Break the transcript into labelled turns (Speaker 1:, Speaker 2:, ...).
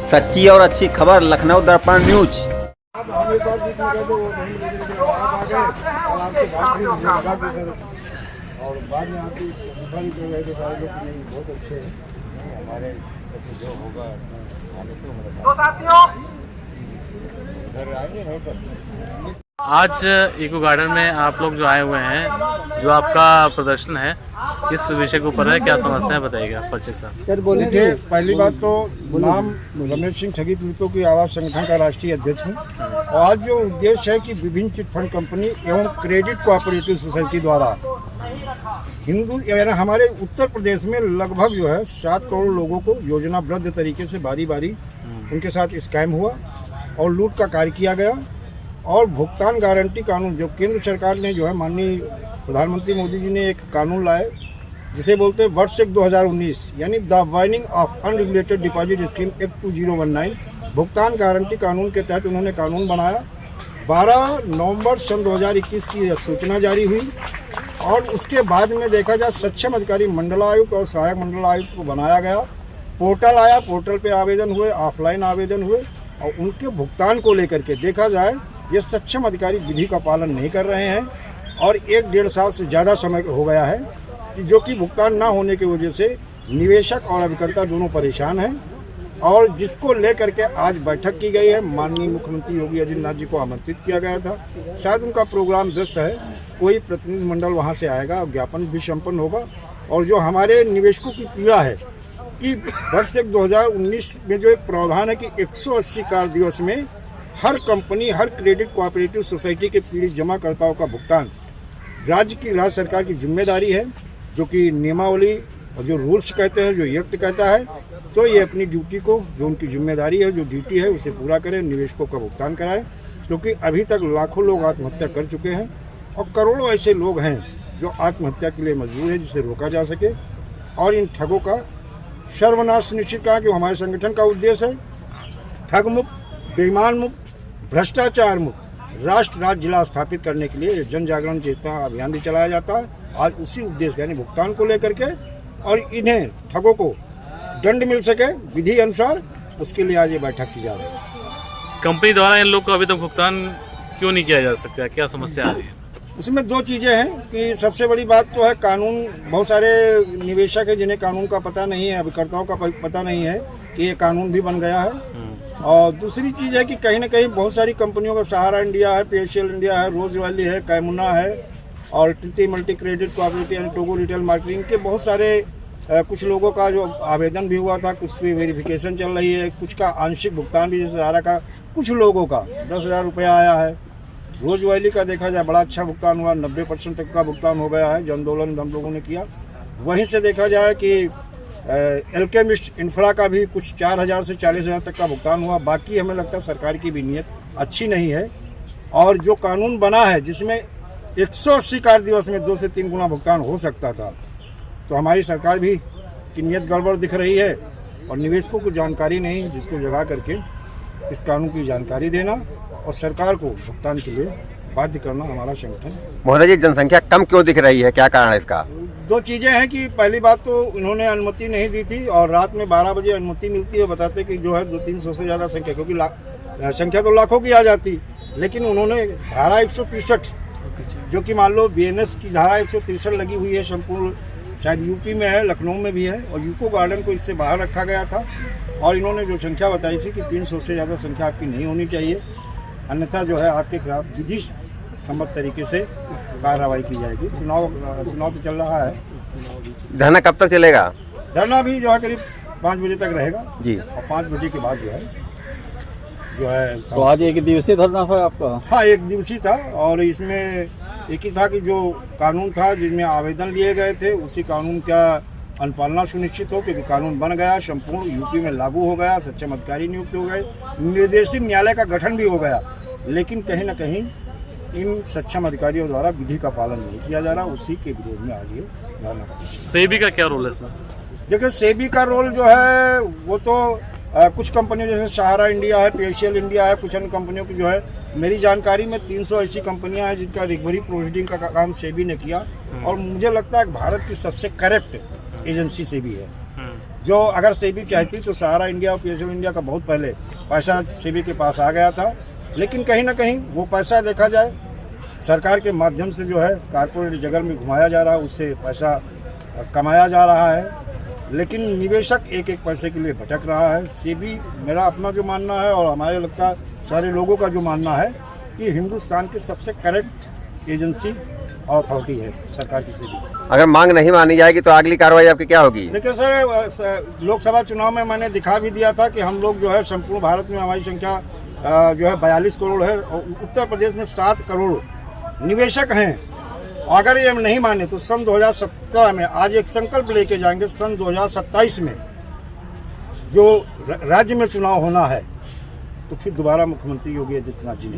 Speaker 1: सच्ची और अच्छी खबर लखनऊ दर्पण न्यूज।
Speaker 2: हम एक बार जीत में गए थे, वो नहीं मिले थे, आप आ गए और आपसे बात भी मुझे लगा कि सर, और बाद में आपकी रिफंड कर गए थे सारे लोग, नहीं बहुत अच्छे हैं हमारे, जो होगा आने से तो साथियों घर आएंगे नहीं पर।
Speaker 3: आज इको गार्डन में आप लोग जो आए हुए हैं, जो आपका प्रदर्शन है किस विषय के ऊपर है, क्या समस्या है बताइएगा परिचय साहब।
Speaker 2: सर बोलिए। पहली बात तो नाम रमेश सिंह ठगी पीड़ितों की आवाज़ संगठन का राष्ट्रीय अध्यक्ष हूँ, और आज जो उद्देश्य है कि विभिन्न चिट फंड कंपनी एवं क्रेडिट कोऑपरेटिव सोसाइटी द्वारा हिंदू यानी हमारे उत्तर प्रदेश में लगभग जो है 7 करोड़ लोगों को योजनाबद्ध तरीके से बारी बारी उनके साथ स्कैम हुआ और लूट का कार्य किया गया। और भुगतान गारंटी कानून जो केंद्र सरकार ने जो है माननीय प्रधानमंत्री मोदी जी ने एक कानून लाए जिसे बोलते हैं वर्ष 2019 यानी the whining of unregulated deposit scheme act 2019 भुगतान गारंटी कानून के तहत उन्होंने कानून बनाया। 12 नवंबर सन 2021 की सूचना जारी हुई और उसके बाद में देखा जाए सक्षम अधिकारी मंडलायुक्त और सहायक मंडलायुक्त को बनाया गया। पोर्टल आया, पोर्टल पे आवेदन हुए, ऑफलाइन आवेदन हुए और उनके भुगतान को लेकर के देखा जाए ये सक्षम अधिकारी विधि का पालन नहीं कर रहे हैं और 1-1.5 साल से ज़्यादा समय हो गया है कि जो कि भुगतान ना होने की वजह से निवेशक और अभिकर्ता दोनों परेशान हैं। और जिसको लेकर के आज बैठक की गई है, माननीय मुख्यमंत्री योगी आदित्यनाथ जी को आमंत्रित किया गया था। शायद उनका प्रोग्राम व्यस्त है, कोई प्रतिनिधिमंडल वहाँ से आएगा, ज्ञापन भी संपन्न होगा। और जो हमारे निवेशकों की पीड़ा है कि वर्ष 2019 में जो एक प्रावधान है कि 180 कार्य दिवस में हर कंपनी, हर क्रेडिट कोऑपरेटिव सोसाइटी के पीड़ित जमाकर्ताओं का भुगतान राज्य सरकार की जिम्मेदारी है, जो कि नियमावली और जो रूल्स कहते हैं, जो एक्ट कहता है, तो ये अपनी ड्यूटी को, जो उनकी जिम्मेदारी है, जो ड्यूटी है, उसे पूरा करें, निवेशकों का भुगतान कराएं। क्योंकि अभी तक लाखों लोग आत्महत्या कर चुके हैं और करोड़ों ऐसे लोग हैं जो आत्महत्या के लिए मजबूर है, जिसे रोका जा सके। और इन ठगों का सर्वनाश सुनिश्चित करा कि हमारे संगठन का उद्देश्य है ठग मुक्त, बेईमान मुक्त, भ्रष्टाचार मुक्त राष्ट्र राज्य जिला स्थापित करने के लिए जन जागरण चेतना अभियान भी चलाया जाता है। आज उसी उद्देश्य यानी भुगतान को लेकर के और इन्हें ठगों को दंड मिल सके विधि अनुसार, उसके लिए आज ये बैठक की जा रही है।
Speaker 3: कंपनी द्वारा इन लोग को अभी तक भुगतान क्यों नहीं किया जा सकता, क्या समस्या आ रही है?
Speaker 2: उसमें 2 चीज़ें हैं कि सबसे बड़ी बात तो है कानून, बहुत सारे निवेशक है जिन्हें कानून का पता नहीं है, अभिकर्ताओं का पता नहीं है कि ये कानून भी बन गया है। और दूसरी चीज़ है कि कहीं ना कहीं बहुत सारी कंपनियों का सहारा इंडिया है, पीएसएल इंडिया है, रोज वैली है, कैमुना है और TT multi credit cooperative and Togo retail marketing के बहुत सारे कुछ लोगों का जो आवेदन भी हुआ था, कुछ भी वेरिफिकेशन चल रही है, कुछ का आंशिक भुगतान भी, जैसे सहारा का कुछ लोगों का 10,000 रुपया आया है। रोज वैली का देखा जाए बड़ा अच्छा भुगतान हुआ, 90% तक का भुगतान हो गया है, जो आंदोलन हम लोगों ने किया। वहीं से देखा जाए कि एल्केमिस्ट इंफ्रा का भी कुछ 4,000 से 40,000 तक का भुगतान हुआ। बाकी हमें लगता है सरकार की भी नीयत अच्छी नहीं है और जो कानून बना है जिसमें 180 कार्य दिवस में 2 से 3 गुना भुगतान हो सकता था, तो हमारी सरकार भी की नीयत गड़बड़ दिख रही है और निवेशकों को जानकारी नहीं, जिसको जगा करके इस कानून की जानकारी देना और सरकार को भुगतान के लिए बाध्य करना हमारा संगठन।
Speaker 1: महोदय जी, जनसंख्या कम क्यों दिख रही है, क्या कारण है इसका?
Speaker 2: 2 चीज़ें हैं कि पहली बात तो उन्होंने अनुमति नहीं दी थी और रात में 12 बजे अनुमति मिलती है, बताते कि जो है 200-300 से ज़्यादा संख्या, क्योंकि संख्या तो लाखों की आ जाती, लेकिन उन्होंने धारा 163 जो कि मान लो बीएनएस की धारा 163 लगी हुई है संपूर्ण, शायद यूपी में है, लखनऊ में भी है, और यूको गार्डन को इससे बाहर रखा गया था। और इन्होंने जो संख्या बताई थी कि 300 से ज़्यादा संख्या आपकी नहीं होनी चाहिए, अन्यथा जो है आपके खिलाफ विधि सम्मत तरीके से कार्रवाई की जाएगी। चुनाव तो चल रहा है।
Speaker 1: धरना कब तक चलेगा?
Speaker 2: धरना भी जो है करीब 5 बजे तक रहेगा
Speaker 1: जी,
Speaker 2: और 5 बजे के बाद जो है
Speaker 4: तो आज 1 दिवसीय धरना है आपका?
Speaker 2: हाँ, 1 दिवसीय था और इसमें एक ही था कि जो कानून था जिसमें आवेदन लिए गए थे उसी कानून का अनुपालना सुनिश्चित हो, क्योंकि कानून बन गया, संपूर्ण यूपी में लागू हो गया, सक्षम अधिकारी नियुक्त हो गए, निर्देशित न्यायालय का गठन भी हो गया, लेकिन कहीं ना कहीं इन सक्षम अधिकारियों द्वारा विधि का पालन नहीं किया जा रहा। उसी के विरोध में आज ये धरना।
Speaker 3: सेबी का क्या रोल है इसमें?
Speaker 2: देखिए, सेबी का रोल जो है वो तो कुछ कंपनियों जैसे सहारा इंडिया है, पीएसएल इंडिया है, कुछ अन्य कंपनियों की जो है, मेरी जानकारी में 300 ऐसी कंपनियां हैं जिनका रिकवरी प्रोसीडिंग का काम सेबी ने किया और मुझे लगता है भारत की सबसे करप्ट एजेंसी सेबी है। जो अगर सेबी चाहती तो सहारा इंडिया और पीएसयू इंडिया का बहुत पहले पैसा सेबी के पास आ गया था, लेकिन कहीं ना कहीं वो पैसा देखा जाए सरकार के माध्यम से जो है कारपोरेट जगत में घुमाया जा रहा है, उससे पैसा कमाया जा रहा है, लेकिन निवेशक एक एक पैसे के लिए भटक रहा है। सेबी, मेरा अपना जो मानना है और हमारे लगता सारे लोगों का जो मानना है कि हिंदुस्तान की सबसे करेक्ट एजेंसी और अथॉरिटी है सरकार की सेबी।
Speaker 1: अगर मांग नहीं मानी जाएगी तो अगली कार्रवाई आपकी क्या होगी?
Speaker 2: देखिए सर, लोकसभा चुनाव में मैंने दिखा भी दिया था कि हम लोग जो है संपूर्ण भारत में हमारी संख्या जो है 42 करोड़ है और उत्तर प्रदेश में 7 करोड़ निवेशक हैं। अगर ये हम नहीं माने तो सन 2017 में आज एक संकल्प लेके जाएंगे, सन 2027 में जो राज्य में चुनाव होना है तो फिर दोबारा मुख्यमंत्री योगी आदित्यनाथ जी ने